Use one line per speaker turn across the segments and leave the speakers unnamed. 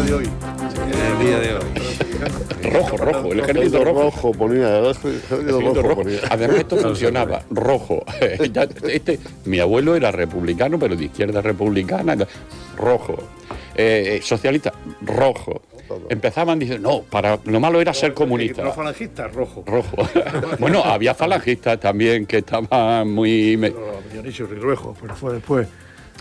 de hoy.
En el día de hoy.
Rojo, el ejército rojo.
Ponía, el ejército rojo ponía.
Además esto funcionaba, rojo. Mi abuelo era republicano, pero de izquierda republicana, rojo. Socialista, rojo. Empezaban diciendo, no, para lo malo era ser comunista.
Los falangistas, rojo.
Bueno, había falangistas también que estaban muy...
Dionisio Rirruejo, pero fue después.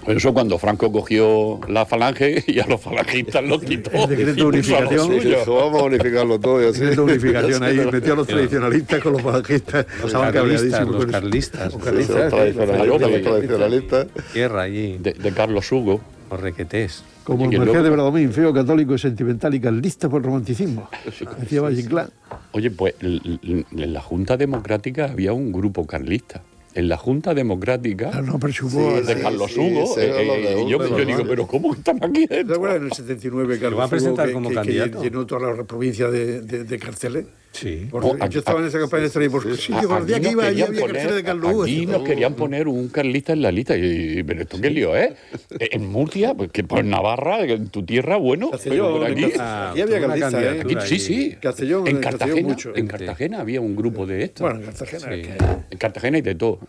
Por eso cuando Franco cogió la falange y a los falangistas los quitó.
El decreto de unificación.
Vamos a unificarlo todo y así.
El decreto de unificación ahí, metió a los tradicionalistas con los falangistas.
Los carlistas.
Los tradicionalistas.
Tierra allí.
De Carlos Hugo.
Los requetés.
Como el marqués de Bradomín, feo, católico y sentimental y carlista por romanticismo. Decía Valle Inclán.
Oye, pues en la Junta Democrática había un grupo carlista. En la Junta Democrática
de
Carlos Hugo. Yo digo, pero ¿cómo están aquí dentro?
¿Te acuerdas en el 79 Carlos
va a presentar
Hugo
como
que
candidato?
llenó toda la provincia de carteles?
Sí.
Yo estaba en esa campaña de Estrella por el día que iba allí había carteles de Carlos Hugo.
Aquí nos querían poner un carlista en la lista. Pero esto qué lío, ¿eh? En Murcia, pues Navarra, en tu tierra, bueno.
Castellón,
pero aquí
aquí había carlistas, ¿eh?
Aquí, sí.
Castellón,
en Cartagena,
mucho.
En Cartagena había un grupo de estos.
Bueno, en Cartagena.
Sí.
En Cartagena y de todo.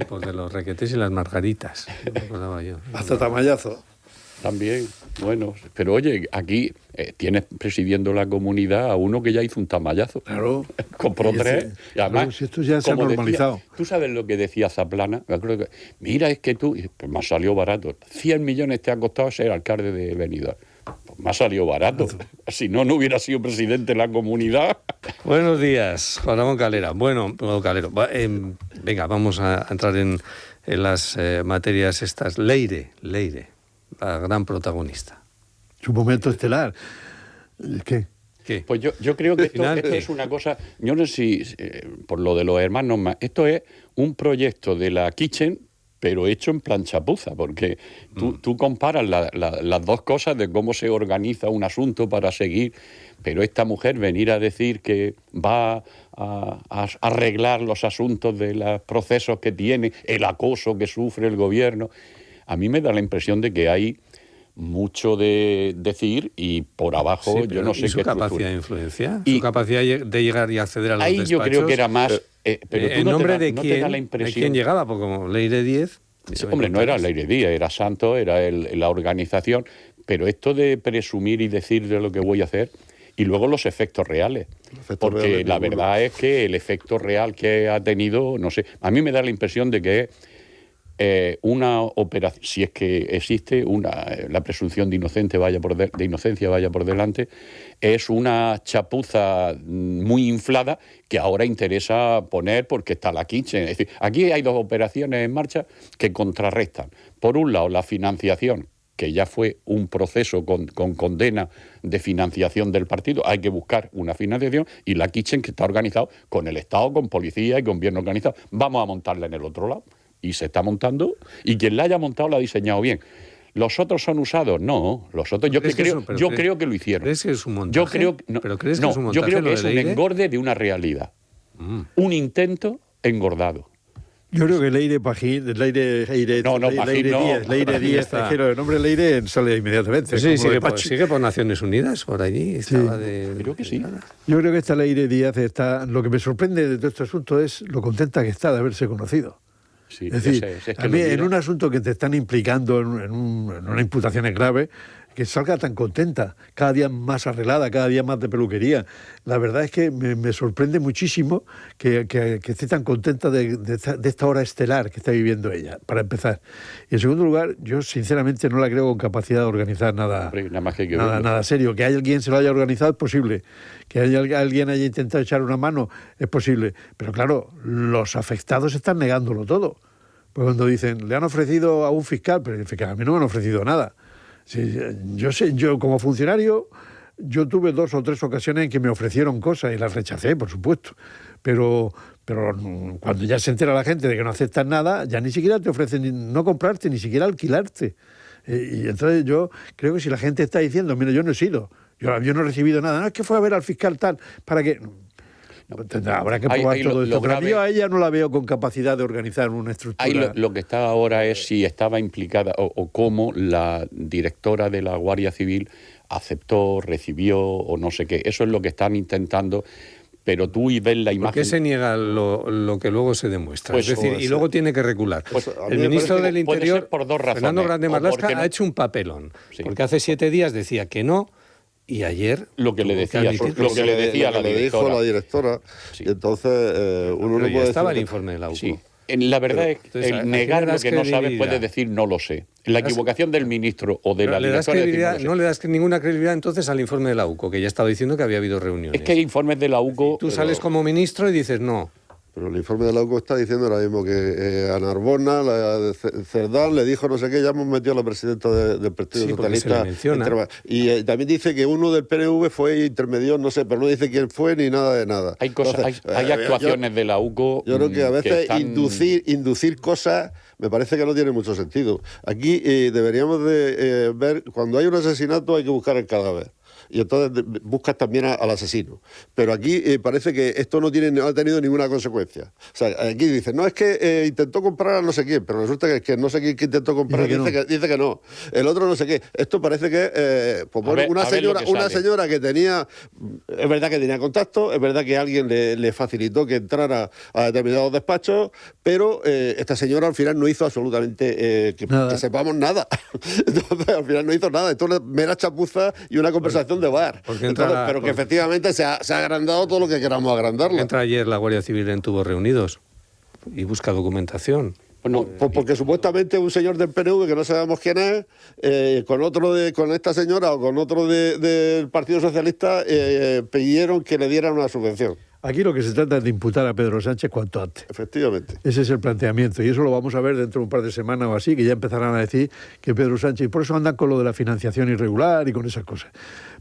Pues de los requetés y las margaritas. Me acordaba yo.
Hasta Tamayazo.
También, bueno, pero oye, aquí tienes presidiendo la comunidad a uno que ya hizo un tamallazo.
Claro.
Compró tres. Y además,
claro, si esto ya se ha
como
normalizado.
Decía, ¿tú sabes lo que decía Zaplana? Me acuerdo que, mira, es que tú, pues me ha salido barato. 100 millones te ha costado ser alcalde de Benidorm. Pues me ha salido barato. Si no, no hubiera sido presidente de la comunidad.
Buenos días, Juan Ramón Calera. Bueno, Calero, venga, vamos a entrar en las materias estas. Leire, la gran protagonista.
Su momento estelar. ¿Qué?
Pues yo creo que esto es una cosa, yo no sé si, por lo de los hermanos más, esto es un proyecto de la Kitchen, pero hecho en plan chapuza, porque tú comparas las dos cosas de cómo se organiza un asunto para seguir, pero esta mujer venir a decir que va a arreglar los asuntos de los procesos que tiene, el acoso que sufre el gobierno, a mí me da la impresión de que hay mucho de decir y por abajo yo no sé qué
su capacidad de influencia,
y
su capacidad de llegar y acceder a los despachos.
Ahí yo creo que era más... pero tú
¿en nombre de
no
quién?
te da la impresión...
¿De quién llegaba? Porque como Leire 10...
Hombre, no era Leire Díez, era Santos, era la organización, pero esto de presumir y decir de lo que voy a hacer, y luego los efectos reales, porque la verdad es que el efecto real que ha tenido, no sé, a mí me da la impresión de que una operación, si es que existe la presunción de inocencia vaya por delante, es una chapuza muy inflada que ahora interesa poner porque está la Kitchen. Es decir, aquí hay dos operaciones en marcha que contrarrestan. Por un lado, la financiación, que ya fue un proceso con condena de financiación del partido, hay que buscar una financiación, y la Kitchen, que está organizado con el Estado, con policía y con gobierno organizado. Vamos a montarla en el otro lado. Y se está montando, y quien la haya montado la ha diseñado bien. ¿Los otros son usados? No, los otros yo creo que lo hicieron.
¿Crees que es un montaje?
Yo creo que es un engorde de una realidad. Un intento engordado.
Yo creo que Leire Díez, el nombre Leire sale inmediatamente.
Sí, sigue por Naciones Unidas, por allí.
Creo que sí.
Yo creo que esta Leire Díaz está... Lo que me sorprende de todo este asunto es lo contenta que está de haberse conocido.
Sí,
es decir, a mí en un asunto que te están implicando en una imputación grave, que salga tan contenta, cada día más arreglada, cada día más de peluquería. La verdad es que me sorprende muchísimo que esté tan contenta de esta hora estelar que está viviendo ella, para empezar. Y en segundo lugar, yo sinceramente no la creo con capacidad de organizar nada serio. Que alguien se lo haya organizado es posible, que alguien haya intentado echar una mano es posible, pero claro, los afectados están negándolo todo. Pues cuando dicen, le han ofrecido a un fiscal, pero el fiscal, a mí no me han ofrecido nada. Sí, yo como funcionario, yo tuve 2 o 3 ocasiones en que me ofrecieron cosas y las rechacé, por supuesto. Pero cuando ya se entera la gente de que no aceptan nada, ya ni siquiera te ofrecen no comprarte, ni siquiera alquilarte. Y entonces yo creo que si la gente está diciendo, mira, yo no he sido, yo no he recibido nada, no es que fue a ver al fiscal tal, para que... Habrá que probar todo esto. Pero yo a ella no la veo con capacidad de organizar una estructura.
Ahí lo que está ahora es si estaba implicada o cómo la directora de la Guardia Civil aceptó, recibió o no sé qué. Eso es lo que están intentando. Pero tú ves la imagen...
¿Por qué se niega lo que luego se demuestra?
Pues,
es decir, y luego tiene que recular.
Pues,
el ministro del
puede
Interior,
ser por dos razones.
Fernando Grande Marlaska,
no.
ha hecho un papelón.
Sí.
Porque hace 7 días decía que no, y ayer...
Lo que le decía,
la
dijo la directora.
Sí.
Y entonces uno no puede
estaba
decir...
el informe de la UCO.
Sí. La verdad es que
entonces,
el negar lo que no sabes puede decir no lo sé. La equivocación del ministro o de la directora es decir, no lo sé.
No le das ninguna credibilidad entonces al informe de la UCO, que ya estaba diciendo que había habido reuniones.
Es que hay informes de la UCO...
Tú sales como ministro y dices no.
Pero el informe de la UCO está diciendo ahora mismo que a Narbona, Cerdán le dijo no sé qué, ya hemos metido a la presidenta del Partido Socialista. Y también dice que uno del PNV fue intermedio, no sé, pero no dice quién fue ni nada de nada.
Hay cosas, entonces, hay actuaciones de la UCO.
Yo creo que a veces
están...
inducir cosas me parece que no tiene mucho sentido. Aquí deberíamos de ver, cuando hay un asesinato hay que buscar el cadáver. Y entonces buscas también al asesino. Pero aquí parece que esto no ha tenido ninguna consecuencia. O sea, aquí dicen, no, es que intentó comprar a no sé quién, pero resulta que es que no sé quién que intentó comprar dice que no. El otro no sé qué. Esto parece que una señora que tenía, es verdad que tenía contacto, es verdad que alguien le facilitó que entrara a determinados despachos, pero esta señora al final no hizo absolutamente que sepamos nada. Entonces al final no hizo nada. Esto es una mera chapuza y una conversación de bar. Pero que efectivamente se ha agrandado todo lo que queramos agrandarlo.
Entra ayer la Guardia Civil en tubos reunidos y busca documentación.
Bueno, pues porque supuestamente un señor del PNV, que no sabemos quién es, con esta señora o con otro del Partido Socialista, pidieron que le dieran una subvención.
Aquí lo que se trata es de imputar a Pedro Sánchez cuanto antes.
Efectivamente.
Ese es el planteamiento y eso lo vamos a ver dentro de un par de semanas o así, que ya empezarán a decir que Pedro Sánchez, y por eso andan con lo de la financiación irregular y con esas cosas.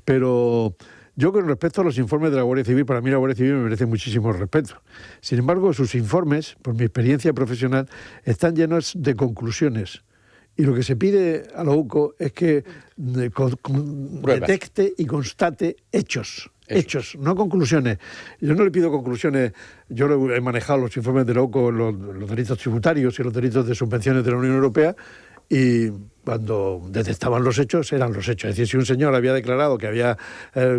Pero yo con respecto a los informes de la Guardia Civil, para mí la Guardia Civil me merece muchísimo respeto. Sin embargo, sus informes, por mi experiencia profesional, están llenos de conclusiones. Y lo que se pide a la UCO es que detecte y constate hechos. Hechos, no conclusiones. Yo no le pido conclusiones. Yo he manejado los informes de la UCO, los delitos tributarios y los delitos de subvenciones de la Unión Europea, y cuando detectaban los hechos, eran los hechos. Es decir, si un señor había declarado que había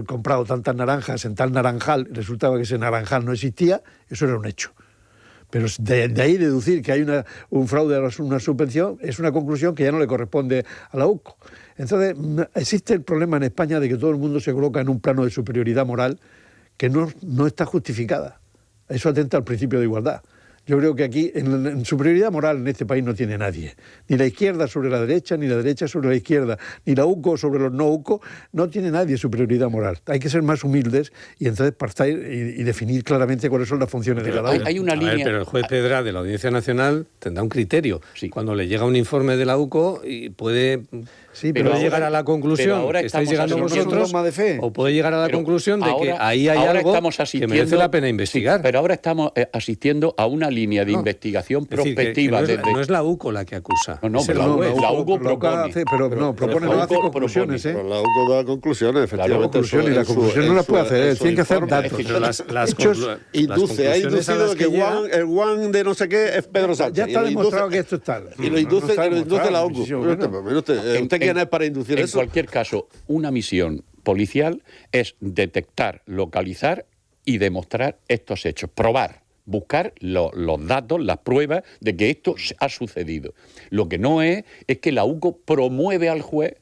comprado tantas naranjas en tal naranjal, resultaba que ese naranjal no existía, eso era un hecho. Pero de ahí deducir que hay un fraude a una subvención es una conclusión que ya no le corresponde a la UCO. Entonces, existe el problema en España de que todo el mundo se coloca en un plano de superioridad moral que no está justificada. Eso atenta al principio de igualdad. Yo creo que aquí, en superioridad moral en este país no tiene nadie. Ni la izquierda sobre la derecha, ni la derecha sobre la izquierda, ni la UCO sobre los no UCO. No tiene nadie superioridad moral. Hay que ser más humildes y entonces partir y definir claramente cuáles son las funciones de cada uno.
Hay una línea...
pero el juez Pedra de la Audiencia Nacional tendrá un criterio.
Sí.
Cuando le llega un informe de la UCO y puede...
Sí,
pero puede llegar a la conclusión que estáis llegando vosotros, o puede llegar a la conclusión de que ahí hay algo que merece la pena investigar.
Sí, pero ahora estamos asistiendo a una línea de investigación prospectiva.
No es la UCO la que acusa.
La UCO propone.
Propone, no hace conclusiones.
Pero la UCO da conclusiones, efectivamente.
Y la conclusión no la puede hacer, tiene que hacer datos.
Hechos induce. Ha inducido que el Juan de no sé qué es Pedro Sánchez.
Ya está demostrado que esto es tal.
Y lo induce la UCO. ¿Usted quién es para inducir eso?
En cualquier caso, una misión policial es detectar, localizar y demostrar estos hechos. Probar, buscar los datos, las pruebas de que esto ha sucedido. Lo que no es que la UCO promueve al juez.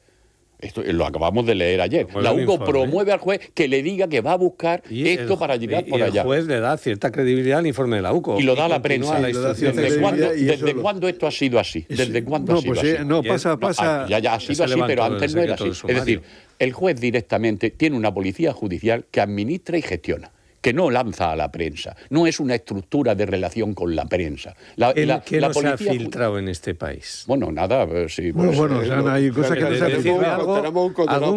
Esto lo acabamos de leer ayer. La UCO promueve al juez que le diga que va a buscar esto para llegar por allá.
El juez le da cierta credibilidad al informe de la UCO.
Y lo da a la prensa. ¿Desde cuándo esto ha sido así? ¿Desde cuándo ha sido así?
No, pasa...
Ya ha sido así, pero antes no era así. Es decir, el juez directamente tiene una policía judicial que administra y gestiona, que no lanza a la prensa. No es una estructura de relación con la prensa.
¿Qué no se ha filtrado en este país?
Bueno, nada, sí.
Hay cosas que no se han filtrado.
Tenemos un condenado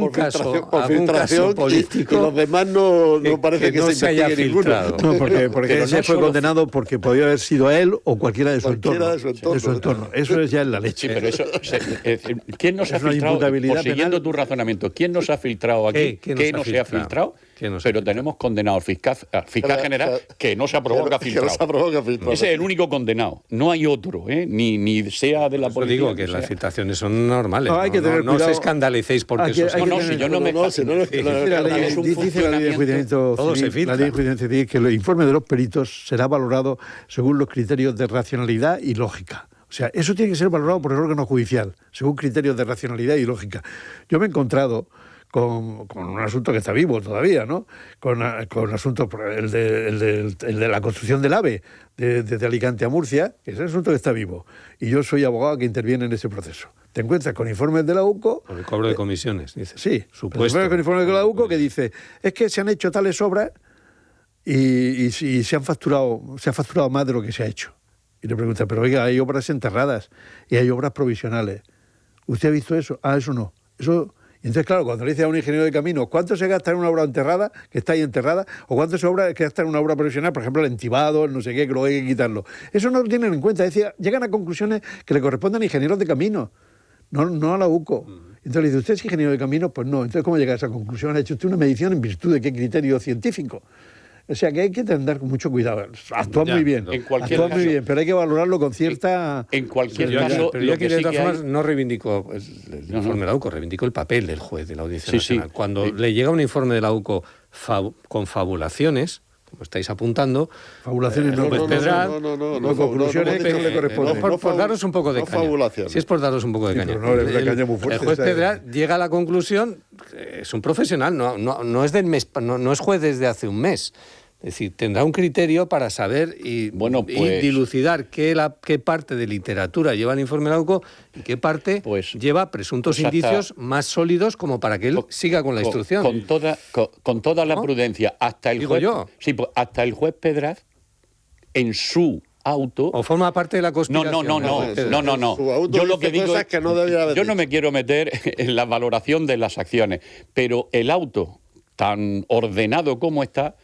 por
filtración
caso político, y los demás no parece que se investigue ninguno.
No, porque ese fue condenado porque podía haber sido él o cualquiera de su entorno. Eso es ya en la leche.
Sí, pero eso... ¿Quién nos ha filtrado? Siguiendo tu razonamiento, ¿quién nos ha filtrado aquí? ¿Qué no se ha filtrado? pero tenemos condenado al fiscal general que no se aprobó, que ha filtrado. Ese es el único condenado. No hay otro, ni sea de la policía.
Digo que las filtraciones son normales.
No, hay que tener
no os escandalicéis porque eso es...
si yo no me...
Dice la ley de enjuiciamiento civil, la ley de enjuiciamiento civil, que el informe de los peritos será valorado según los criterios de racionalidad y lógica. O sea, eso tiene que ser valorado por el órgano judicial, según criterios de racionalidad y lógica. Yo me he encontrado con un asunto que está vivo todavía, ¿no? Con asuntos, el de la construcción del AVE, desde Alicante a Murcia, que es un asunto que está vivo. Y yo soy abogado que interviene en ese proceso. Te encuentras con informes de la UCO...
Por el cobro de comisiones, dice.
Sí,
supuesto.
Con informes de la UCO que dice, es que se han hecho tales obras y se ha facturado más de lo que se ha hecho. Y le pregunta, pero oiga, hay obras enterradas y hay obras provisionales. ¿Usted ha visto eso? Ah, eso no. Eso... Y entonces, claro, cuando le dice a un ingeniero de caminos, ¿cuánto se gasta en una obra enterrada, que está ahí enterrada, o cuánto se gasta en una obra provisional, por ejemplo, el entibado, el no sé qué, que luego hay que quitarlo? Eso no lo tienen en cuenta. Es decir, llegan a conclusiones que le corresponden a ingenieros de caminos, no a la UCO. Entonces le dice, ¿usted es ingeniero de caminos? Pues no. Entonces, ¿cómo llega a esa conclusión? ¿Ha hecho usted una medición en virtud de qué criterio científico? O sea, que hay que tener con mucho cuidado. Actúa muy bien, muy bien, pero hay que valorarlo con cierta...
En cualquier caso...
Pero yo aquí, de todas formas, no reivindico el informe de la UCO, reivindico el papel del juez de la Audiencia Nacional. Cuando le llega un informe de la UCO con fabulaciones, como estáis apuntando...
Fabulaciones no, conclusiones que no le corresponden.
Por daros un poco de caña. Si es por daros un poco de caña. El juez Pedraz llega a la conclusión, es un profesional, no es del mes, no es juez desde hace un mes. Es decir, tendrá un criterio para saber y dilucidar qué parte de literatura lleva el informe de la UCO y qué parte lleva presuntos indicios más sólidos como para que él siga con la instrucción.
Con toda la prudencia, hasta el juez... hasta el juez Pedraz, en su auto...
¿O forma parte de la conspiración?
No. Yo lo que digo es que yo no me quiero meter en la valoración de las acciones, pero el auto, tan ordenado como está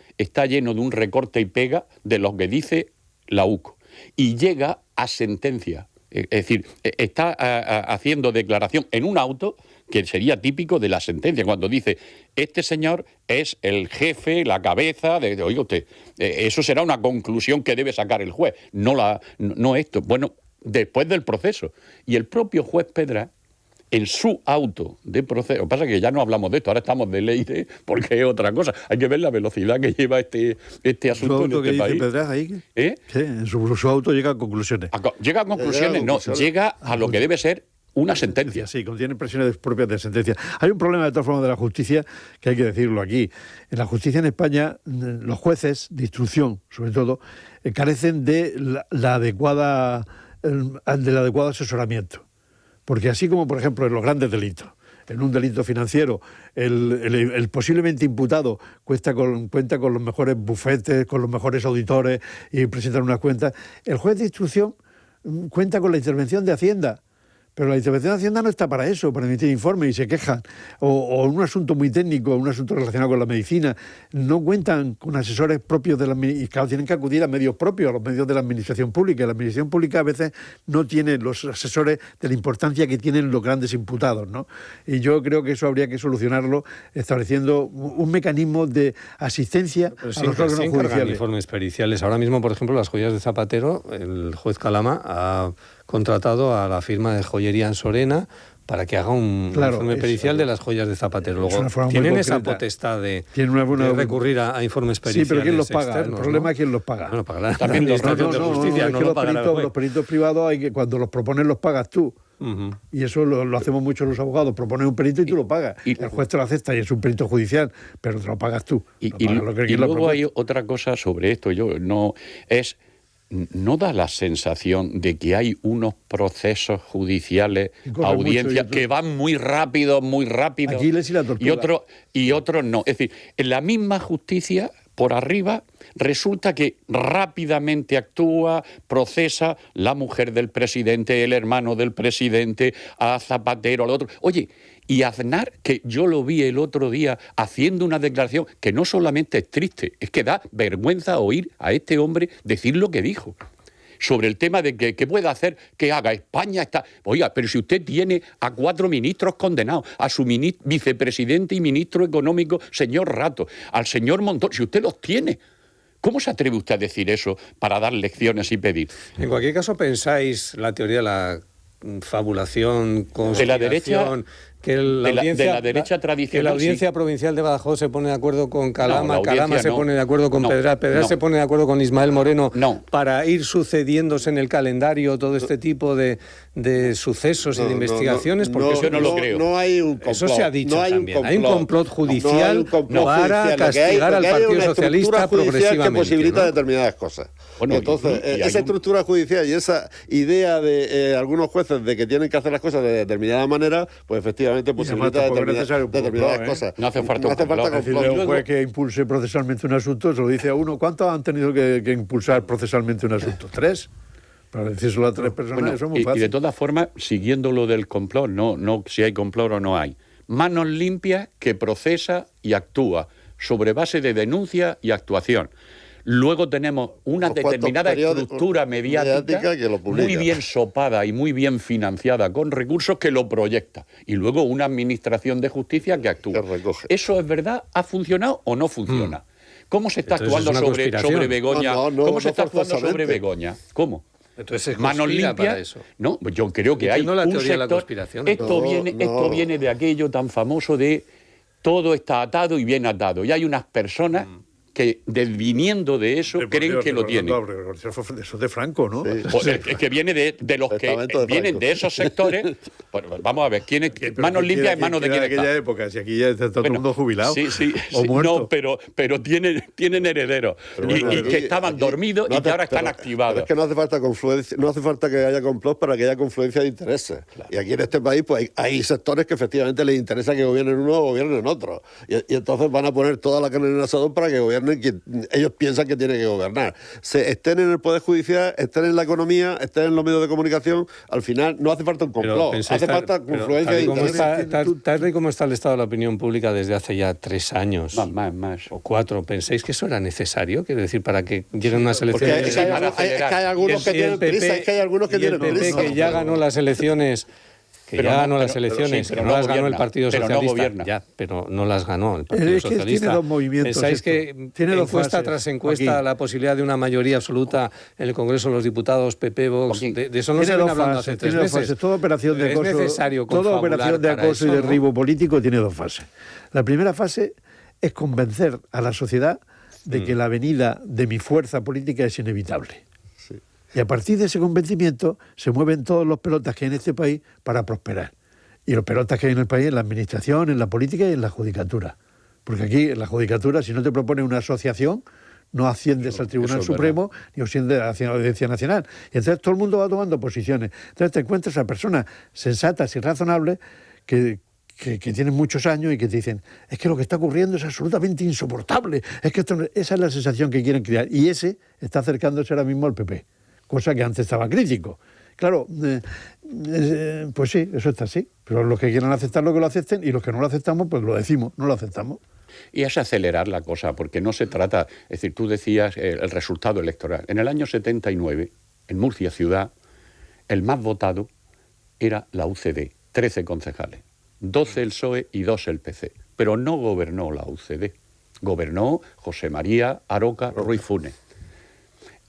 lleno de un recorte y pega de lo que dice la UCO. Y llega a sentencia. Es decir, está haciendo declaración en un auto que sería típico de la sentencia, cuando dice, este señor es el jefe, la cabeza, oiga usted, eso será una conclusión que debe sacar el juez, no esto. Bueno, después del proceso. Y el propio juez Pedraz, en su auto de proceso, lo que pasa es que ya no hablamos de esto, ahora estamos de ley, porque es otra cosa. Hay que ver la velocidad que lleva este asunto en este país.
Pedraz ahí? ¿Eh? Sí, en su auto llega a conclusiones.
Llega a conclusiones, llega a lo que debe ser una sentencia.
Sí, contiene presiones propias de sentencia. Hay un problema, de todas formas, de la justicia, que hay que decirlo aquí. En la justicia en España, los jueces de instrucción, sobre todo, carecen del adecuado asesoramiento. Porque así como, por ejemplo, en los grandes delitos, en un delito financiero, el posiblemente imputado cuenta con los mejores bufetes, con los mejores auditores y presentan unas cuentas, el juez de instrucción cuenta con la intervención de Hacienda. Pero la intervención de Hacienda no está para eso, para emitir informes y se quejan. O un asunto muy técnico, un asunto relacionado con la medicina, no cuentan con asesores propios de la administración. Y claro, tienen que acudir a medios propios, a los medios de la administración pública. Y la administración pública a veces no tiene los asesores de la importancia que tienen los grandes imputados, ¿no? Y yo creo que eso habría que solucionarlo estableciendo un mecanismo de asistencia a los órganos judiciales.
Informes periciales. Ahora mismo, por ejemplo, las joyas de Zapatero, el juez Calama ha contratado a la firma de joyería Ansorena para que haga un informe pericial de las joyas de Zapatero. Luego tienen esa potestad de recurrir a informes periciales.
Sí, pero ¿quién los paga?
Externos,
el problema es quién los paga.
Bueno, pagará también la Administración de Justicia, no lo pagará el juez.
Los peritos privados, cuando los proponen los pagas tú. Y eso lo hacemos mucho los abogados. Propones un perito y tú lo pagas. El juez te lo acepta y es un perito judicial, pero te lo pagas tú.
Y luego hay otra cosa sobre esto. ¿No da la sensación de que hay unos procesos judiciales, audiencias, que van muy rápido,
Aquiles y la tortuga.
y otros no? Es decir, en la misma justicia, por arriba, resulta que rápidamente actúa, procesa la mujer del presidente, el hermano del presidente, a Zapatero, al otro. Oye, y Aznar, que yo lo vi el otro día haciendo una declaración que no solamente es triste, es que da vergüenza oír a este hombre decir lo que dijo. sobre el tema de que puede hacer, que haga. España está... Oiga, pero si usted tiene a 4 ministros condenados, a su vicepresidente y ministro económico, señor Rato, al señor Montoro, si usted los tiene... ¿Cómo se atreve usted a decir eso para dar lecciones y pedir?
En cualquier caso, ¿pensáis la teoría de la fabulación, conspiración,
de la derecha,
que la
derecha tradicional,
que la audiencia provincial de Badajoz se pone de acuerdo con Calama, Calama se pone de acuerdo con Pedraz se pone de acuerdo con Ismael Moreno para ir sucediéndose en el calendario todo este tipo de sucesos y de investigaciones? Porque
yo no lo creo.
No hay un complot.
Eso se ha dicho también. Hay un complot judicial para castigar al Partido Socialista progresivamente.
Que posibilita determinadas cosas. Bueno, entonces, esa estructura judicial y esa idea de algunos jueces de que tienen que hacer las cosas de determinada manera, pues efectivamente posibilita determinadas cosas.
No hace falta
decirle a un juez que impulse procesalmente un asunto, se lo dice a uno. ¿Cuántos han tenido que impulsar procesalmente un asunto? 3. Para decírselo a 3 personas, eso es muy fácil.
Y de todas formas, siguiendo lo del complot, no si hay complot o no hay. Manos limpias que procesa y actúa sobre base de denuncia y actuación. Luego tenemos una determinada estructura mediática muy bien sopada y muy bien financiada con recursos que lo proyecta. Y luego una administración de justicia que actúa. ¿Eso es verdad? ¿Ha funcionado o no funciona? ¿Cómo se está actuando sobre Begoña? ¿Cómo se está actuando sobre Begoña? ¿Cómo?
Entonces,
manos limpias. No, yo creo que hay
la
un
teoría
sector.
De la conspiración,
esto viene de aquello tan famoso de todo está atado y bien atado. Y hay unas personas que viniendo de eso creen que lo tienen.
Eso es de Franco, ¿no? Sí.
Pues es que viene de los que vienen de esos sectores. Pues vamos a ver, manos limpias en manos de quién está.
En aquella época, si aquí ya está todo el mundo jubilado.
Sí,
o muerto.
No, pero tienen herederos y que estaban dormidos y que ahora están activados.
Pero es que no hace falta confluencia, no hace falta que haya complot para que haya confluencia de intereses. Claro. Y aquí en este país pues hay sectores que efectivamente les interesa que gobiernen uno o gobiernen otro. Y entonces van a poner toda la carne en el asador para que gobiernen quien ellos piensan que tienen que gobernar. Estén en el Poder Judicial, estén en la economía, estén en los medios de comunicación, al final no hace falta un complot, hace falta confluencia de intereses.
Tal y como está el estado de la opinión pública desde hace ya 3 años,
más
o 4, ¿pensáis que eso era necesario? Quiero decir, para que lleguen unas elecciones...
Es que hay algunos que tienen prisa, es que hay algunos que tienen prisa.
El PP que ya ganó las elecciones... ganó las elecciones, pero no las ganó el Partido Socialista. Pero no las ganó el Partido Socialista.
Tiene 2 movimientos.
¿Pensáis que tiene encuesta tras encuesta aquí la posibilidad de una mayoría absoluta en el Congreso de los Diputados, PP, Vox? De eso no se viene hablando hace 3 meses.
Toda operación de acoso y derribo político tiene 2 fases. La primera fase es convencer a la sociedad de que la venida de mi fuerza política es inevitable. Y a partir de ese convencimiento se mueven todos los pelotas que hay en este país para prosperar. Y los pelotas que hay en el país en la administración, en la política y en la judicatura. Porque aquí en la judicatura, si no te propone una asociación, no asciendes al Tribunal Supremo ni asciendes a la Audiencia Nacional. Y entonces todo el mundo va tomando posiciones. Entonces te encuentras a personas sensatas y razonables que tienen muchos años y que te dicen, es que lo que está ocurriendo es absolutamente insoportable. Es que esa es la sensación que quieren crear. Y ese está acercándose ahora mismo al PP. Cosa que antes estaba crítico. Claro, pues sí, eso está así. Pero los que quieran aceptarlo, que lo acepten, y los que no lo aceptamos, pues lo decimos, no lo aceptamos.
Y es acelerar la cosa, porque no se trata... Es decir, tú decías el resultado electoral. En el año 79, en Murcia ciudad, el más votado era la UCD, 13 concejales. 12 el PSOE y 2 el PC. Pero no gobernó la UCD. Gobernó José María Aroca Ruiz Funes.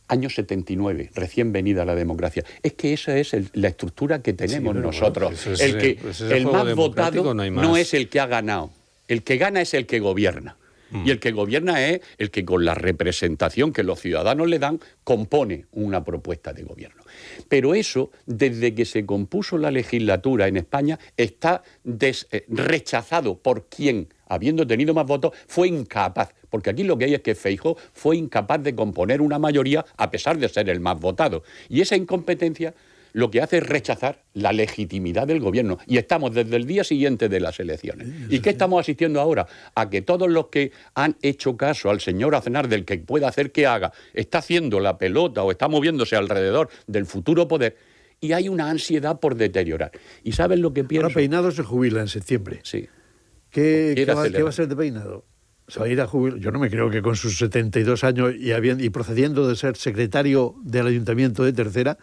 Año 79, recién venida la democracia. Es que esa es la estructura que tenemos nosotros. El más votado no es el que ha ganado. El que gana es el que gobierna. Y el que gobierna es el que con la representación que los ciudadanos le dan compone una propuesta de gobierno. Pero eso, desde que se compuso la legislatura en España, está rechazado por quien, habiendo tenido más votos, fue incapaz. Porque aquí lo que hay es que Feijóo fue incapaz de componer una mayoría a pesar de ser el más votado. Y esa incompetencia lo que hace es rechazar la legitimidad del gobierno. Y estamos desde el día siguiente de las elecciones. ¿Y qué estamos asistiendo ahora? A que todos los que han hecho caso al señor Aznar del que pueda hacer que haga, está haciendo la pelota o está moviéndose alrededor del futuro poder, y hay una ansiedad por deteriorar. ¿Y saben lo que pienso?
Ahora Peinado se jubila en septiembre.
Sí.
¿Qué va a ser de Peinado? Se va a ir a jubilar. Yo no me creo que con sus 72 años y procediendo de ser secretario del Ayuntamiento de Tercera,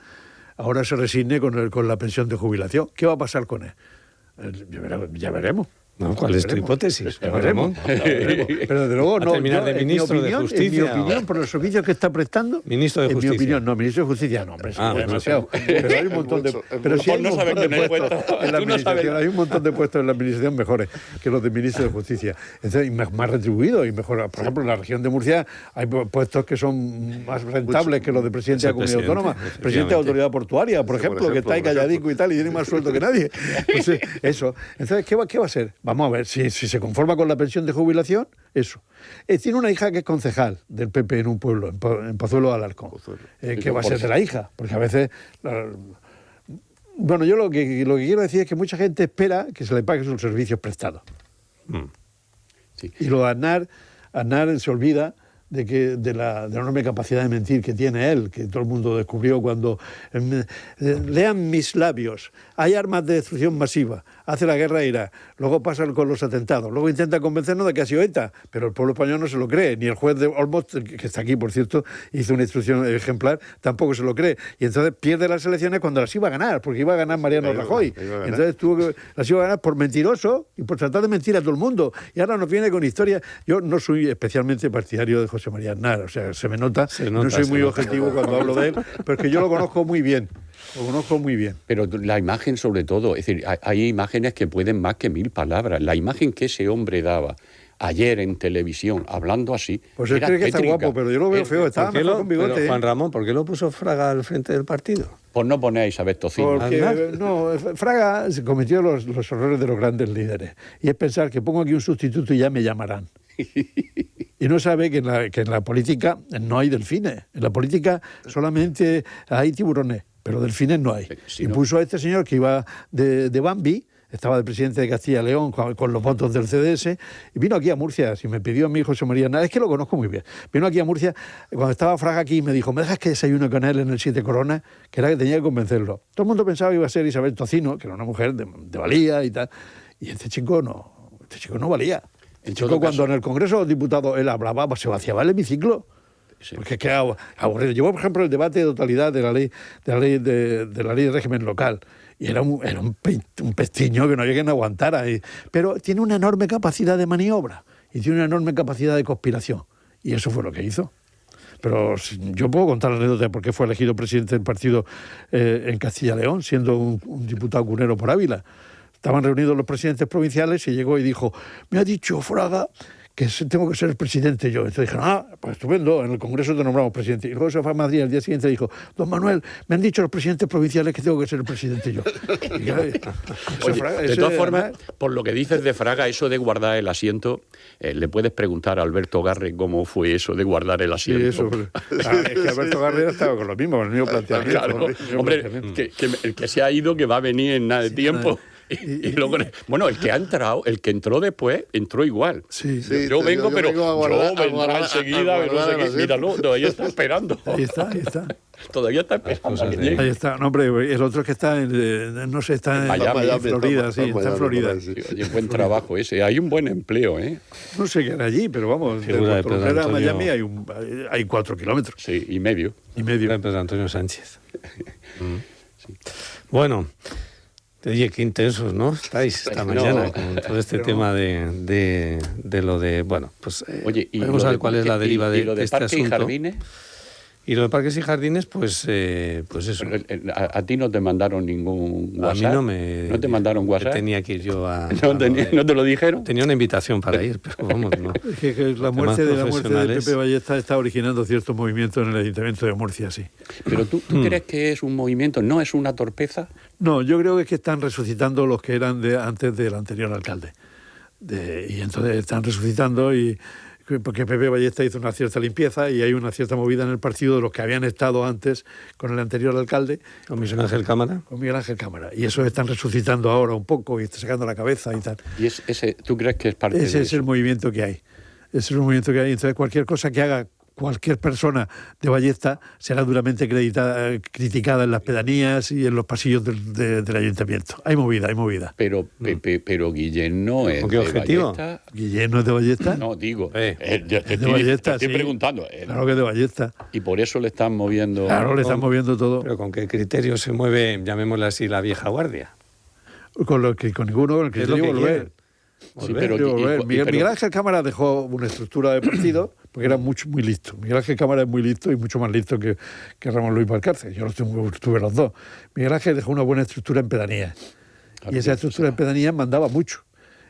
ahora se resigne con la pensión de jubilación. ¿Qué va a pasar con él? Ya veremos.
No, ¿cuál es tu hipótesis?
Ya veremos. Pero desde luego no.
Terminar de ministro de Justicia.
En mi opinión, por los servicios que está prestando.
Ministro de Justicia.
En mi opinión, no, ministro de Justicia no, hombre, demasiado. Pero hay un montón de. Pero sí hay un montón de puestos en la administración. Hay un montón de puestos en la administración mejores que los de ministro de Justicia. Entonces, más retribuidos y mejor. Por ejemplo, en la región de Murcia hay puestos que son más rentables que los de presidente de la comunidad autónoma. Presidente de la autoridad portuaria, por ejemplo, que está ahí calladico y tal, y tiene más sueldo que nadie. Pues eso. Entonces, ¿qué va a ser? Vamos a ver, si se conforma con la pensión de jubilación, eso. Tiene una hija que es concejal del PP en un pueblo, en Pozuelo de Alarcón. ¿Qué va a ser de la hija? Porque a veces... Bueno, yo lo que quiero decir es que mucha gente espera que se le paguen sus servicios prestados. Sí. Y lo de Aznar se olvida de la enorme capacidad de mentir que tiene él, que todo el mundo descubrió cuando... lean mis labios, hay armas de destrucción masiva, hace la guerra a Irak, luego pasan con los atentados, luego intenta convencernos de que ha sido ETA, pero el pueblo español no se lo cree, ni el juez de Olmos, que está aquí, por cierto, hizo una instrucción ejemplar, tampoco se lo cree, y entonces pierde las elecciones cuando las iba a ganar, porque iba a ganar Mariano Rajoy, entonces las iba a ganar por mentiroso y por tratar de mentir a todo el mundo, y ahora nos viene con historias. Yo no soy especialmente partidario de José María Aznar, o sea, se me nota, no soy muy objetivo cuando hablo de él, pero es que yo lo conozco muy bien. Lo conozco muy bien.
Pero la imagen, sobre todo, es decir, hay imágenes que pueden más que 1000 palabras. La imagen que ese hombre daba ayer en televisión, hablando así.
Pues él cree que está guapo, pero yo lo veo feo. Estaba mejor con bigote.
Juan Ramón, ¿por qué lo puso Fraga al frente del partido?
Pues no pone a Isabel Tocino.
Porque Fraga se cometió los errores de los grandes líderes. Y es pensar que pongo aquí un sustituto y ya me llamarán. Y no sabe que en la política no hay delfines. En la política solamente hay tiburones, pero delfines no hay. Y puso a este señor que iba de Bambi, estaba de presidente de Castilla y León con los votos del CDS, y vino aquí a Murcia, si me pidió a mí José María Aznar, es que lo conozco muy bien, vino aquí a Murcia, cuando estaba Fraga aquí, me dijo, ¿me dejas que desayune con él en el Siete Coronas? Que era que tenía que convencerlo. Todo el mundo pensaba que iba a ser Isabel Tocino, que era una mujer de valía y tal, y este chico no valía. El chico, cuando en el Congreso de los Diputados él hablaba, se vaciaba el hemiciclo. Sí. Porque es que aburrido. Llevó, por ejemplo, el debate de totalidad de la ley de régimen local. Y era un pestiño que no había quien aguantara. Pero tiene una enorme capacidad de maniobra y tiene una enorme capacidad de conspiración. Y eso fue lo que hizo. Pero yo puedo contar la anécdota de por qué fue elegido presidente del partido en Castilla y León, siendo un diputado cunero por Ávila. Estaban reunidos los presidentes provinciales y llegó y dijo, me ha dicho Fraga que tengo que ser el presidente yo. Entonces dijeron, pues estupendo, en el Congreso te nombramos presidente. Y luego se fue a Madrid al día siguiente y dijo, don Manuel, me han dicho los presidentes provinciales que tengo que ser el presidente yo.
Oye, de todas formas, por lo que dices de Fraga, eso de guardar el asiento, le puedes preguntar a Alberto Garre cómo fue eso de guardar el asiento.
Sí, eso. Es que Alberto Garre estaba con lo mismo, con el mismo planteamiento.
Claro, hombre, que el que se ha ido, que va a venir en nada de tiempo. Y luego, bueno, el que entró después, entró igual.
Sí.
Yo vengo, pero yo vendrá enseguida, no sé qué. Míralo, todavía está esperando.
Ahí está.
Todavía está esperando.
Ahí está. No, hombre, el otro que está en Florida, sí, está en Florida.
Oye, buen trabajo ese. Hay un buen empleo, ¿eh?
No sé qué hará allí, pero vamos, de Portolera a Miami hay 4 kilómetros.
Sí, y medio.
Pedro Antonio Sánchez. Sí. Bueno... Oye, qué intensos, ¿no? Estáis esta mañana con todo este tema de lo de... Bueno, pues
oye, y
vamos a ver cuál es la deriva de este
asunto. ¿Y jardines?
Y lo de parques y jardines, pues eso.
¿A ti no te mandaron ningún WhatsApp?
A mí
¿No te mandaron WhatsApp?
Tenía que ir yo a...
¿No te lo dijeron?
Tenía una invitación para ir, pero vamos, no.
Es que la muerte de Pepe Ballesta está originando ciertos movimientos en el Ayuntamiento de Murcia, sí.
¿Pero tú crees que es un movimiento, no es una torpeza?
No, yo creo que es que están resucitando los que eran antes del anterior alcalde. Y entonces están resucitando porque Pepe Ballesta hizo una cierta limpieza y hay una cierta movida en el partido de los que habían estado antes con el anterior alcalde.
¿Con Miguel Ángel Cámara?
Con Miguel Ángel Cámara. Y eso están resucitando ahora un poco y está sacando la cabeza y tal.
¿Y tú crees que es parte de eso?
Ese es el movimiento que hay. Ese es el movimiento que hay. Entonces cualquier cosa que haga cualquier persona de Ballesta será duramente criticada en las pedanías y en los pasillos del ayuntamiento. Hay movida.
Pero Guillén no es
de
objetivo?
Ballesta. ¿Guillén no es de Ballesta?
No, digo,
yo te estoy
preguntando.
Claro que es de Ballesta.
Y por eso le están moviendo...
Claro, le están moviendo todo.
Pero ¿con qué criterio se mueve, llamémosla así, la vieja guardia?
Con ninguno, con el criterio volver.
Sí, pero
Miguel Ángel Cámara dejó una estructura de partido porque era muy listo. Miguel Ángel Cámara es muy listo y mucho más listo que Ramón Luis Valcárcel. Yo tuve los dos. Miguel Ángel dejó una buena estructura en pedanías. Y esa estructura en pedanías mandaba mucho.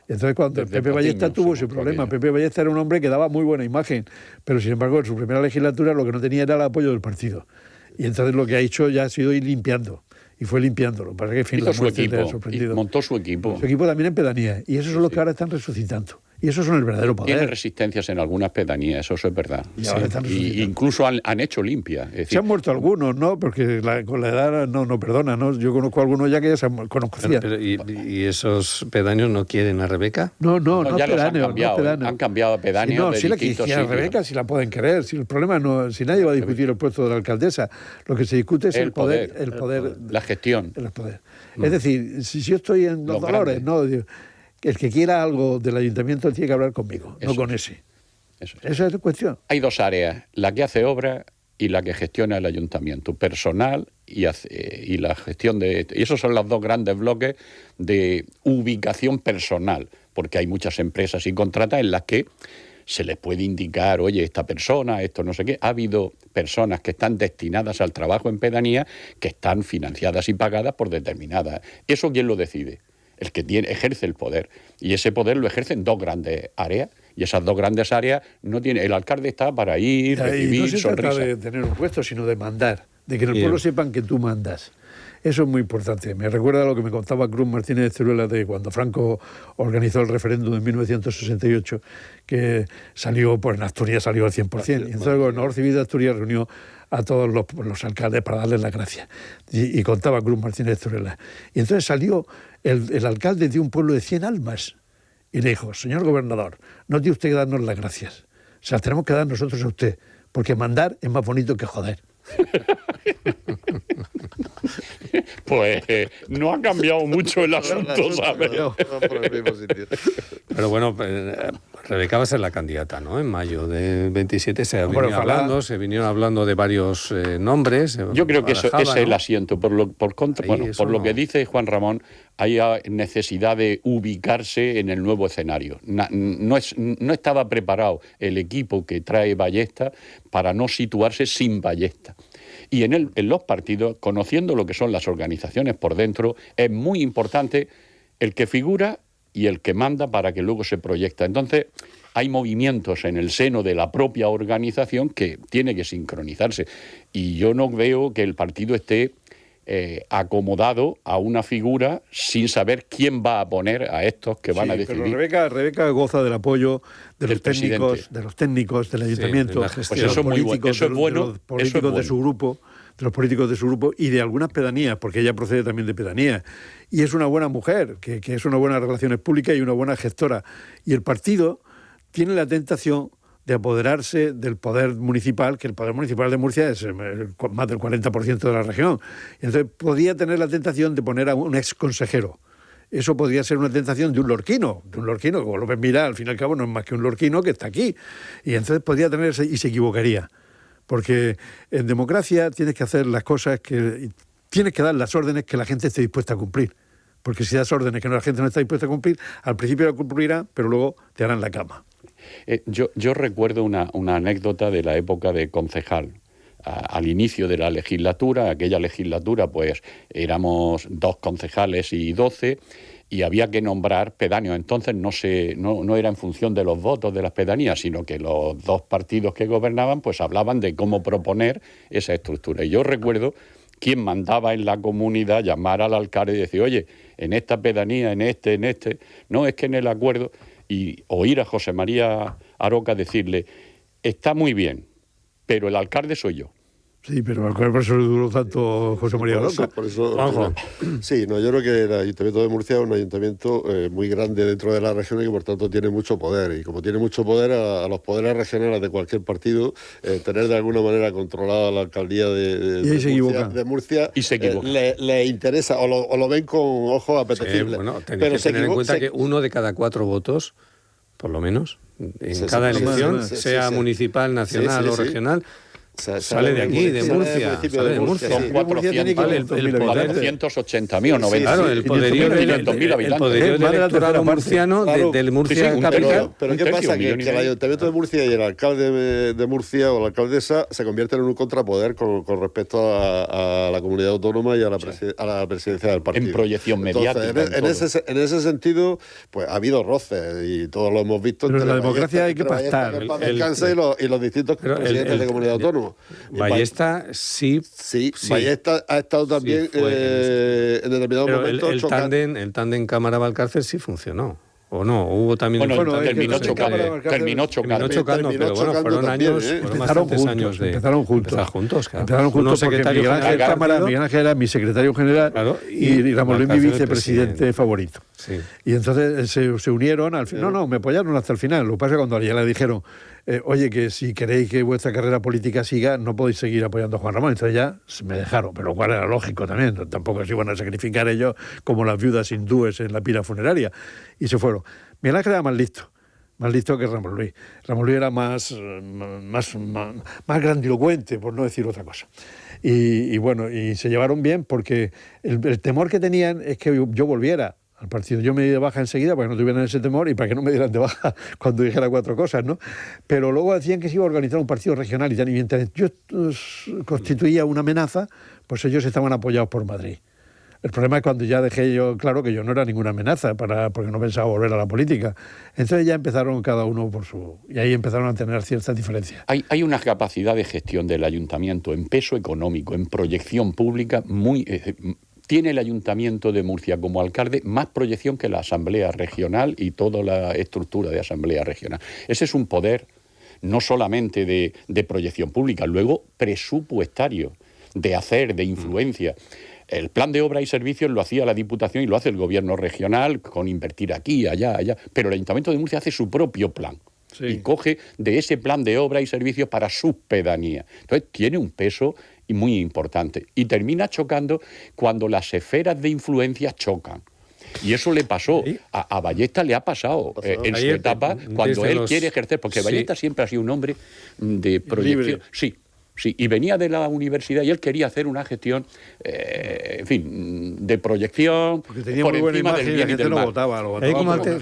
Entonces, cuando Pepe Ballesta tuvo ese problema, Pepe Ballesta era un hombre que daba muy buena imagen, pero sin embargo, en su primera legislatura lo que no tenía era el apoyo del partido. Y entonces lo que ha hecho ya ha sido ir limpiando. Y fue limpiándolo. Para que
hizo su equipo, montó su equipo.
Su equipo también en pedanías. Y esos son los que ahora están resucitando. Y esos son el verdadero poder.
Tiene resistencias en algunas pedanías, eso es verdad. Y incluso han hecho limpia. Es decir,
se han muerto algunos, ¿no? Porque con la edad no perdona, ¿no? Yo conozco a algunos ya que ya se conocían.
¿Y esos pedaños no quieren a Rebeca?
No
ya pedáneos, han cambiado a pedáneos de distintos
sitios. A Rebeca si la pueden querer. Si el problema si nadie va a discutir el puesto de la alcaldesa, lo que se discute es el poder.
La gestión.
El poder. Es decir, si yo estoy en los dolores, ¿no? El que quiera algo del ayuntamiento tiene que hablar conmigo, no con ese. Esa es la cuestión.
Hay dos áreas, la que hace obra y la que gestiona el ayuntamiento, personal y la gestión de... Y esos son los dos grandes bloques de ubicación personal, porque hay muchas empresas y contratas en las que se les puede indicar, oye, esta persona, esto no sé qué. Ha habido personas que están destinadas al trabajo en pedanía que están financiadas y pagadas por determinadas. ¿Eso quién lo decide? El que ejerce el poder. Y ese poder lo ejerce en dos grandes áreas. Y esas dos grandes áreas no tiene... El alcalde está para ir, recibir,
no se
sonrisa.
trata de tener un puesto, sino de mandar. De que en el pueblo sepan que tú mandas. Eso es muy importante. Me recuerda a lo que me contaba Cruz Martínez de Teruel de cuando Franco organizó el referéndum en 1968, que salió, pues en Asturias salió al 100%. Y entonces el gobernador civil de Asturias reunió a todos los alcaldes para darles las gracias. Y contaba Cruz Martínez de Teruel. Y entonces salió el alcalde de un pueblo de 100 almas y le dijo, señor gobernador, no tiene usted que darnos las gracias. Se las tenemos que dar nosotros a usted, porque mandar es más bonito que joder.
Pues no ha cambiado mucho el asunto, ¿sabes?
Pero bueno, Rebeca va a ser la candidata, ¿no? En mayo del 27 se vinieron hablando de varios nombres.
Yo creo que ese es el asiento. Por lo que dice Juan Ramón, hay necesidad de ubicarse en el nuevo escenario. No estaba preparado el equipo que trae Ballesta para no situarse sin Ballesta. Y en los partidos, conociendo lo que son las organizaciones por dentro, es muy importante el que figura y el que manda para que luego se proyecta. Entonces, hay movimientos en el seno de la propia organización que tiene que sincronizarse. Y yo no veo que el partido esté acomodado a una figura sin saber quién va a poner a estos que van a decidir.
Pero Rebeca goza del apoyo de los técnicos del ayuntamiento,
pues eso es muy bueno, eso es bueno,
de los políticos de su grupo y de algunas pedanías, porque ella procede también de pedanías. Y es una buena mujer, que es una buena relaciones públicas y una buena gestora. Y el partido tiene la tentación de apoderarse del poder municipal, que el poder municipal de Murcia es más del 40% de la región. Y entonces podía tener la tentación de poner a un ex consejero. Eso podría ser una tentación de un lorquino, como López Milá, al fin y al cabo no es más que un lorquino que está aquí. Y entonces podría tener, y se equivocaría. Porque en democracia tienes que hacer las cosas tienes que dar las órdenes que la gente esté dispuesta a cumplir. Porque si das órdenes que la gente no está dispuesta a cumplir, al principio la cumplirá, pero luego te harán la cama.
Yo recuerdo una anécdota de la época de concejal. Al inicio de la legislatura, aquella legislatura, pues éramos 2 concejales y 12, y había que nombrar pedáneos. Entonces no era en función de los votos de las pedanías, sino que los 2 partidos que gobernaban pues hablaban de cómo proponer esa estructura. Y yo recuerdo quién mandaba en la comunidad llamar al alcalde y decir, oye, en esta pedanía, en este, no, es que en el acuerdo... Y oír a José María Aroca decirle, está muy bien, pero el alcalde soy yo.
Sí, pero por eso le duró tanto José María Aroca.
Por eso, sí, no, yo creo que el Ayuntamiento de Murcia es un ayuntamiento muy grande dentro de la región y que por tanto tiene mucho poder. Y como tiene mucho poder, a los poderes regionales de cualquier partido, tener de alguna manera controlada la alcaldía de Murcia
y se equivoca.
Le interesa o lo ven con ojos apetecibles.
Bueno, tenéis que tener en cuenta que 1 de cada 4 votos, por lo menos, en cada elección, sea municipal, nacional o regional, sale de aquí, de Murcia. Sale de Murcia.
Son 480.000 o 90.000.
Claro, el poderío electoral murciano del Murcia capital.
Pero ¿qué pasa? Que el Ayuntamiento de Murcia y el alcalde de Murcia o la alcaldesa se convierten en un contrapoder con respecto a la comunidad autónoma y a la presidencia del partido.
En proyección mediática.
Entonces, en ese sentido, pues ha habido roces y todos lo hemos visto.
Pero en la democracia hay que pactar.
Y los distintos presidentes de comunidad autónoma.
Ballesta sí.
Ballesta ha estado también en determinado momento
el tándem Cámara-Valcárcel sí funcionó. ¿O no? Hubo también...
terminó chocando,
pero bueno, fueron años, fueron bastantes años de...
Empezaron juntos.
Claro.
Empezaron juntos porque Miguel Ángel era mi secretario general, claro, y Ramón Luis mi vicepresidente favorito. Sí. Y entonces se unieron al final. No, me apoyaron hasta el final. Lo que pasa es que cuando ya le dijeron, oye, que si queréis que vuestra carrera política siga, no podéis seguir apoyando a Juan Ramón. Entonces ya me dejaron, pero lo cual era lógico también. Tampoco se iban a sacrificar ellos como las viudas hindúes en la pira funeraria. Y se fueron. Miguel Ángel era más listo que Ramón Luis. Ramón Luis era más grandilocuente, por no decir otra cosa. Y bueno, y se llevaron bien porque el temor que tenían es que yo volviera al partido. Yo me di de baja enseguida para que no tuvieran ese temor y para que no me dieran de baja cuando dijera 4 cosas, ¿no? Pero luego decían que se iba a organizar un partido regional y ya ni bien yo constituía una amenaza, pues ellos estaban apoyados por Madrid. El problema es cuando ya dejé yo claro que yo no era ninguna amenaza porque no pensaba volver a la política. Entonces ya empezaron cada uno por su... Y ahí empezaron a tener ciertas diferencias.
Hay una capacidad de gestión del ayuntamiento en peso económico, en proyección pública muy... Tiene el Ayuntamiento de Murcia como alcalde más proyección que la Asamblea Regional y toda la estructura de Asamblea Regional. Ese es un poder no solamente de proyección pública, luego presupuestario, de hacer, de influencia. El plan de obra y servicios lo hacía la Diputación y lo hace el Gobierno regional con invertir aquí, allá. Pero el Ayuntamiento de Murcia hace su propio plan. Sí. Y coge de ese plan de obra y servicios para sus pedanías. Entonces tiene un peso y muy importante. Y termina chocando cuando las esferas de influencia chocan. Y eso le pasó, a Ballesta le ha pasado en su etapa, cuando él quiere ejercer, porque Ballesta siempre ha sido un hombre de proyección. Sí, y venía de la universidad y él quería hacer una gestión, de proyección por encima del bien y del mal.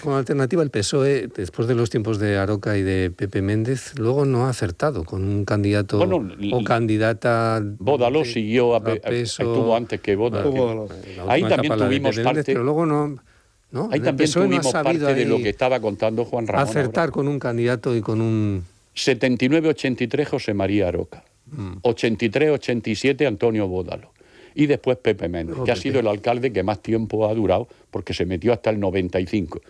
Como alternativa el PSOE, después de los tiempos de Aroca y de Pepe Méndez, luego no ha acertado con un candidato o candidata...
Bódalo siguió, estuvo antes que Bódalo. Ahí también tuvimos parte...
Pero luego no...
Ahí también tuvimos parte de lo que estaba contando Juan Ramón.
Acertar con un candidato y con un...
79-83 José María Aroca. 83-87 Antonio Bódalo y después Pepe Méndez, que ha sido el alcalde que más tiempo ha durado porque se metió hasta el 95,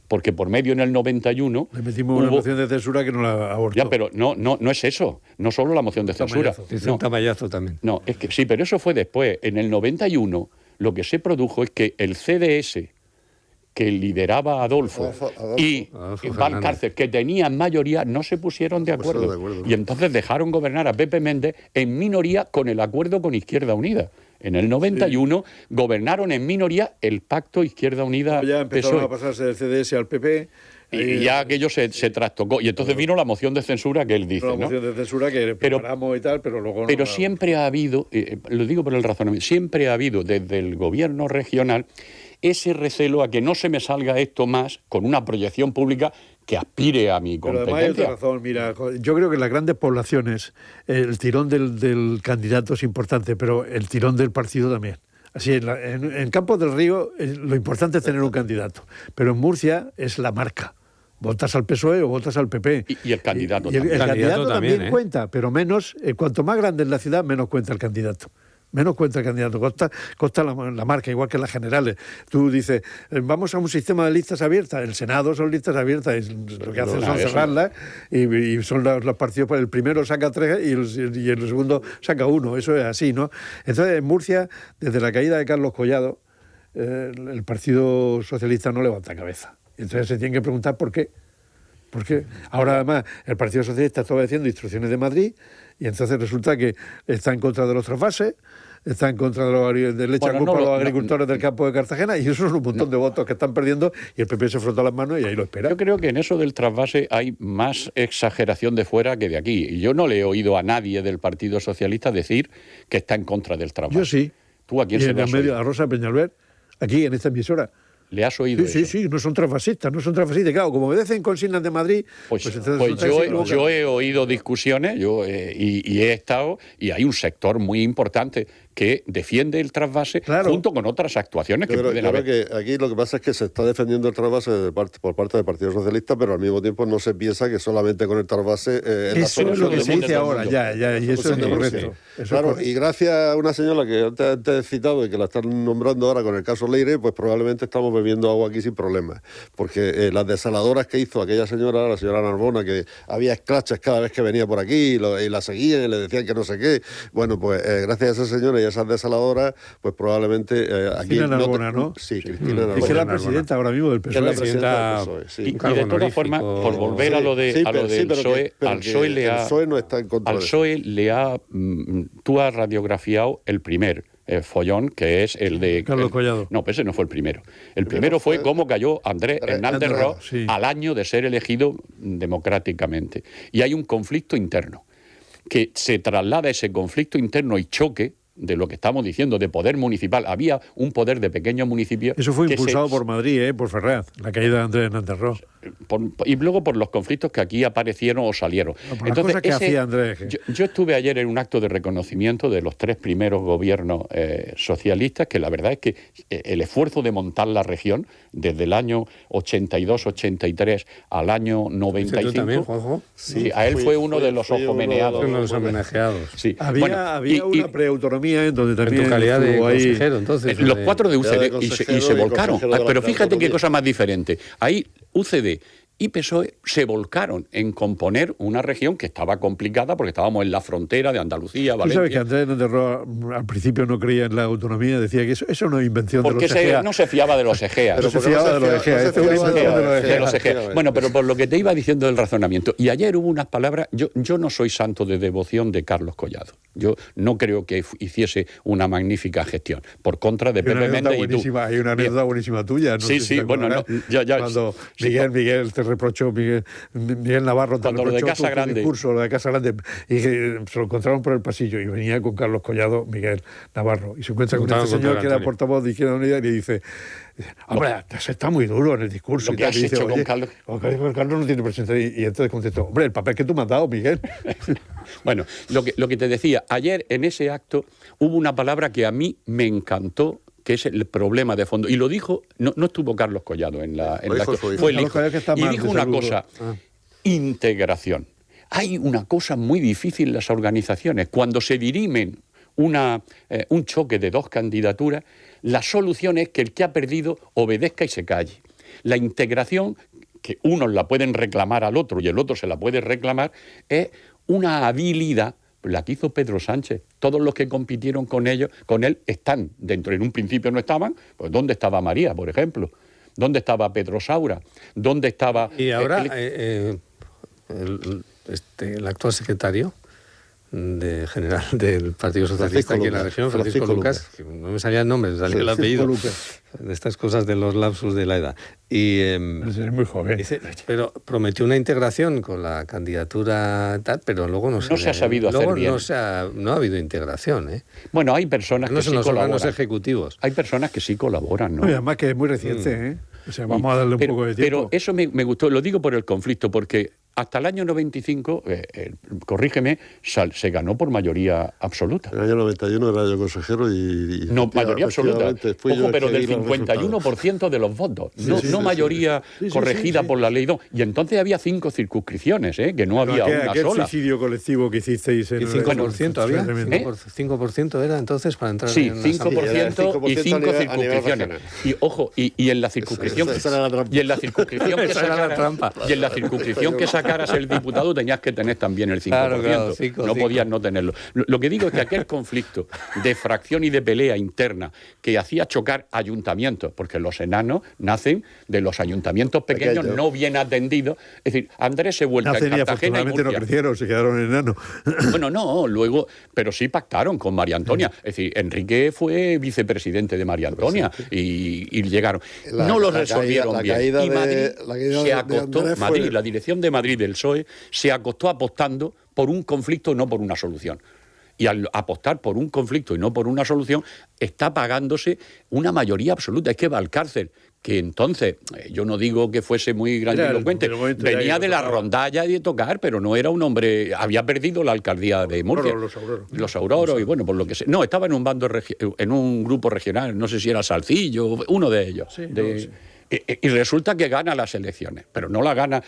porque por medio en el 91
le metimos una moción de censura que no la abortó.
Ya, pero no es eso, no solo la moción de censura.
Dice un tamallazo también.
No, es que sí, pero eso fue después. En el 91 lo que se produjo es que el CDS que lideraba Adolfo y Valcárcel, que tenían mayoría, no se pusieron de acuerdo. Y entonces dejaron gobernar a Pepe Méndez en minoría con el acuerdo con Izquierda Unida. En el 91 gobernaron en minoría el pacto Izquierda Unida.
Ya empezaron a pasarse del CDS al PP.
Y ya aquello se trastocó. Y entonces vino la moción de censura que él dice.
La moción de censura que preparamos y tal, pero luego...
Pero siempre ha habido, lo digo por el razonamiento, siempre ha habido desde el gobierno regional ese recelo a que no se me salga esto más con una proyección pública que aspire a mi competencia.
Pero además hay otra razón, mira, yo creo que en las grandes poblaciones el tirón del candidato es importante, pero el tirón del partido también. Así, en Campos del Río lo importante es tener un candidato, pero en Murcia es la marca. Votas al PSOE o votas al PP.
Y el candidato
también. El candidato también
¿eh?
Cuenta, pero menos, cuanto más grande es la ciudad, menos cuenta el candidato. Menos cuenta el candidato. Consta la marca, igual que en las generales. Tú dices, vamos a un sistema de listas abiertas. El Senado son listas abiertas. Lo que hacen son cerrarlas y son los partidos. El primero saca 3 y el segundo saca 1. Eso es así, ¿no? Entonces, en Murcia, desde la caída de Carlos Collado, el Partido Socialista no levanta cabeza. Entonces se tiene que preguntar por qué. Porque ahora además el Partido Socialista está obedeciendo instrucciones de Madrid y entonces resulta que está en contra de los trasvases, está en contra de le echan culpa a los agricultores del campo de Cartagena, y eso es un montón de votos que están perdiendo, y el PP se frota las manos y ahí lo espera.
Yo creo que en eso del trasvase hay más exageración de fuera que de aquí. Y yo no le he oído a nadie del Partido Socialista decir que está en contra del trasvase.
Yo sí.
¿Tú a quién se le has oído?
A Rosa Peñalver, aquí en esta emisora.
¿Le has oído eso?
Sí, no son trasvasistas. Claro, como obedecen consignas de Madrid... Pues
yo he oído discusiones y he estado, y hay un sector muy importante que defiende el trasvase junto con otras actuaciones que pueden haber.
Creo que aquí lo que pasa es que se está defendiendo el trasvase por parte del Partido Socialista, pero al mismo tiempo no se piensa que solamente con el trasvase
eso es lo que se dice ahora, y eso es correcto.
Claro, y gracias a una señora que antes he citado y que la están nombrando ahora con el caso Leire, pues probablemente estamos bebiendo agua aquí sin problemas, porque las desaladoras que hizo aquella señora, la señora Narbona, que había escraches cada vez que venía por aquí y la seguían y le decían que no sé qué, bueno, pues gracias a esa señora y a esas desaladoras, pues probabmente aquí...
Cristina Narbona, ¿no?
Sí, Cristina Narbona.
Es que es la presidenta ahora mismo del PSOE.
Y de todas formas, por volver a lo del PSOE, al PSOE
no está en contra
al PSOE le ha... Tú has radiografiado el primer follón, que es el de...
Carlos Collado.
No, pero ese no fue el primero. El primero fue cómo cayó Andrés Hernández Ross al año de ser elegido democráticamente. Y hay un conflicto interno, que se traslada ese conflicto interno y choque de lo que estamos diciendo, de poder municipal. Había un poder de pequeños municipios...
Eso fue impulsado por Madrid, por Ferraz, la caída de Andrés Hernández Ross.
Y luego por los conflictos que aquí aparecieron o salieron.
Por entonces, las cosas que hacía Andrés.
Yo estuve ayer en un acto de reconocimiento de los 3 primeros gobiernos socialistas, que la verdad es que el esfuerzo de montar la región, desde el año 82-83 al año 95... ¿Tú
también, Juanjo?
Sí, a él fue uno de los homenajeados.
Uno de los homenajeados.
Sí.
Había una preautonomía en donde también...
En tu calidad de consejero, entonces.
Los 4 de UCD y se volcaron. Pero fíjate qué cosa más diferente. Ahí UCD y PSOE se volcaron en componer una región que estaba complicada porque estábamos en la frontera de Andalucía, Valencia.
Tú sabes que Andrés Hernández Ross al principio no creía en la autonomía, decía que eso no es invención de los Egea.
Porque no se fiaba de los Egeas.
No se fiaba de los Egea.
Bueno, pero por lo que te iba diciendo del razonamiento, y ayer hubo unas palabras, yo no soy santo de devoción de Carlos Collado. Yo no creo que hiciese una magnífica gestión. Por contra de Pepe Méndez y tú.
Hay una anécdota buenísima tuya. No
sí, bueno,
cuando Miguel te reprochó, Miguel Navarro te reprochó tu discurso, lo de Casa Grande, y se lo encontraron por el pasillo y venía con Carlos Collado, Miguel Navarro, y se encuentra con este señor que era portavoz de Izquierda Unida y le dice: hombre, está muy duro en el discurso.
Lo que has hecho con Carlos.
Carlos no tiene presencia. Y entonces contestó: hombre, el papel que tú me has dado, Miguel.
Bueno, lo que te decía, ayer en ese acto hubo una palabra que a mí me encantó, que es el problema de fondo. Y lo dijo, no estuvo Carlos Collado en la fue el hijo. Y dijo una cosa: integración. Hay una cosa muy difícil en las organizaciones. Cuando se dirimen un choque de 2 candidaturas, la solución es que el que ha perdido obedezca y se calle. La integración, que unos la pueden reclamar al otro y el otro se la puede reclamar, es una habilidad, la que hizo Pedro Sánchez. Todos los que compitieron con él están dentro. En un principio no estaban. Pues ¿dónde estaba María, por ejemplo? ¿Dónde estaba Pedro Saura? ¿Dónde estaba...
Y ahora el actual secretario general del Partido Socialista aquí en la región, Francisco Lucas, que no me salía el nombre, me salía el apellido, de estas cosas de los lapsus de la edad. Y
es muy joven.
Dice, pero prometió una integración con la candidatura tal, pero luego no
se ha sabido hacer bien.
No ha habido integración, ¿eh?
Bueno, hay personas que sí colaboran.
No son los ejecutivos.
Hay personas que sí colaboran, ¿no?
Y además que es muy reciente, ¿eh? O sea, vamos a darle un poco de tiempo.
Pero eso me gustó, lo digo por el conflicto, porque hasta el año 95, corrígeme, se ganó por mayoría absoluta.
En el año 91 era yo consejero y
no, mayoría absoluta. Ojo, pero del 51% de los votos. No mayoría corregida por la ley 2. Y entonces había 5 circunscripciones, que no había una sola.
¿Qué suicidio colectivo que hicisteis?
¿Y 5% había? 5% era entonces para entrar
en
la
5% y 5 circunscripciones. Y ojo, y en la circunscripción... Y en la circunscripción que sacara... Y en la circunscripción que sacaras el diputado tenías que tener también el 5%. Claro, 5, no podías no tenerlo. Lo que digo es que aquel conflicto de fracción y de pelea interna que hacía chocar ayuntamientos, porque los enanos nacen de los ayuntamientos pequeños no bien atendidos. Es decir, Andrés se vuelve a Cartagena y Murcia.
No crecieron, se quedaron enanos.
Bueno, no, luego, pero sí pactaron con María Antonia. Es decir, Enrique fue vicepresidente de María Antonia y llegaron. No lo resolvieron bien. Y Madrid se acostó, la dirección de Madrid del PSOE se acostó apostando por un conflicto y no por una solución. Y al apostar por un conflicto y no por una solución, está pagándose una mayoría absoluta. Es que Valcárcel, que entonces, yo no digo que fuese muy grandilocuente, venía de la rondalla y de tocar, pero no era un hombre, había perdido la alcaldía de Murcia. Los Auroros, y bueno, por lo que sé. No, estaba en un bando, en un grupo regional, no sé si era Salcillo, uno de ellos. Sí, y resulta que gana las elecciones, pero no la gana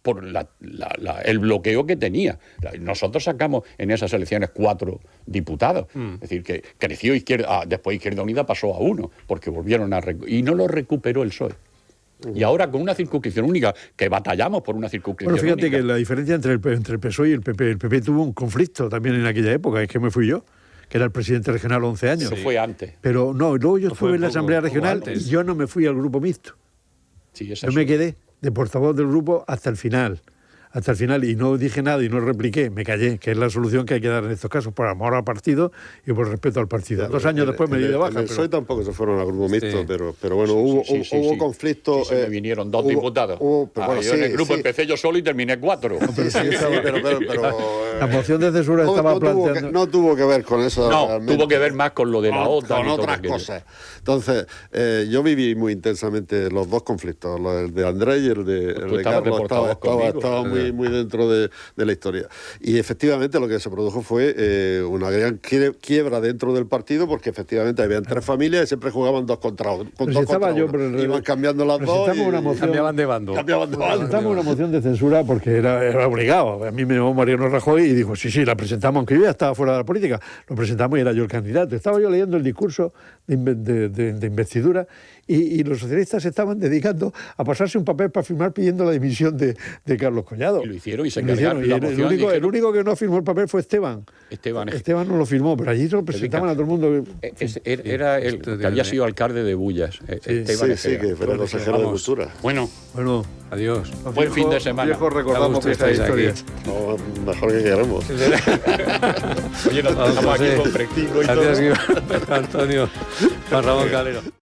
por el bloqueo que tenía. Nosotros sacamos en esas elecciones 4 diputados. Es decir, que creció después Izquierda Unida pasó a 1, porque volvieron y no lo recuperó el PSOE. Y ahora con una circunscripción única, que batallamos por una circunscripción única.
Bueno, fíjate que la diferencia entre el PSOE y el PP tuvo un conflicto también en aquella época, es que me fui yo, que era el presidente regional 11 años.
Eso fue antes.
Pero no, luego yo estuve en la Asamblea Regional y yo no me fui al grupo mixto.
Sí,
yo me quedé de portavoz del grupo hasta el final, y no dije nada y no repliqué, me callé, que es la solución que hay que dar en estos casos, por amor al partido y por respeto al partido. 2 años después me di de baja.
En el PSOE tampoco se fueron al grupo mixto, pero bueno, hubo conflictos.
Me vinieron 2 diputados. Yo en el grupo empecé yo solo y terminé 4.
La moción de censura estaba planteando...
No tuvo que ver con eso.
No, tuvo que ver más con lo de la OTAN.
Con otras cosas. Entonces, yo viví muy intensamente los 2 conflictos, el de Andrés y el de Carlos. Estaba muy dentro de la historia. Y efectivamente lo que se produjo fue una gran quiebra dentro del partido, porque efectivamente habían 3 familias y siempre jugaban 2 contra 1. Iban cambiando las 2 y
cambiaban de bando.
Presentamos una moción de censura porque era obligado. A mí me llamó Mariano Rajoy y dijo, sí, la presentamos, aunque yo ya estaba fuera de la política. Lo presentamos y era yo el candidato. Estaba yo leyendo el discurso de investidura y los socialistas se estaban dedicando a pasarse un papel para firmar pidiendo la dimisión de Carlos Collado.
Y lo hicieron y se cargaron la moción.
El único que no firmó el papel fue Esteban. Esteban no lo firmó, pero allí se lo presentaban a todo el mundo.
Era el que había sido alcalde de Bullas. Esteban
sí, que fue el consejero de Cultura.
Bueno,
adiós.
Buen fin de semana.
Viejos recordamos esta historia.
Mejor que queremos.
Oye, nos estamos aquí con Fresquingo y todo.
Gracias, Antonio. Juan Ramón Calero.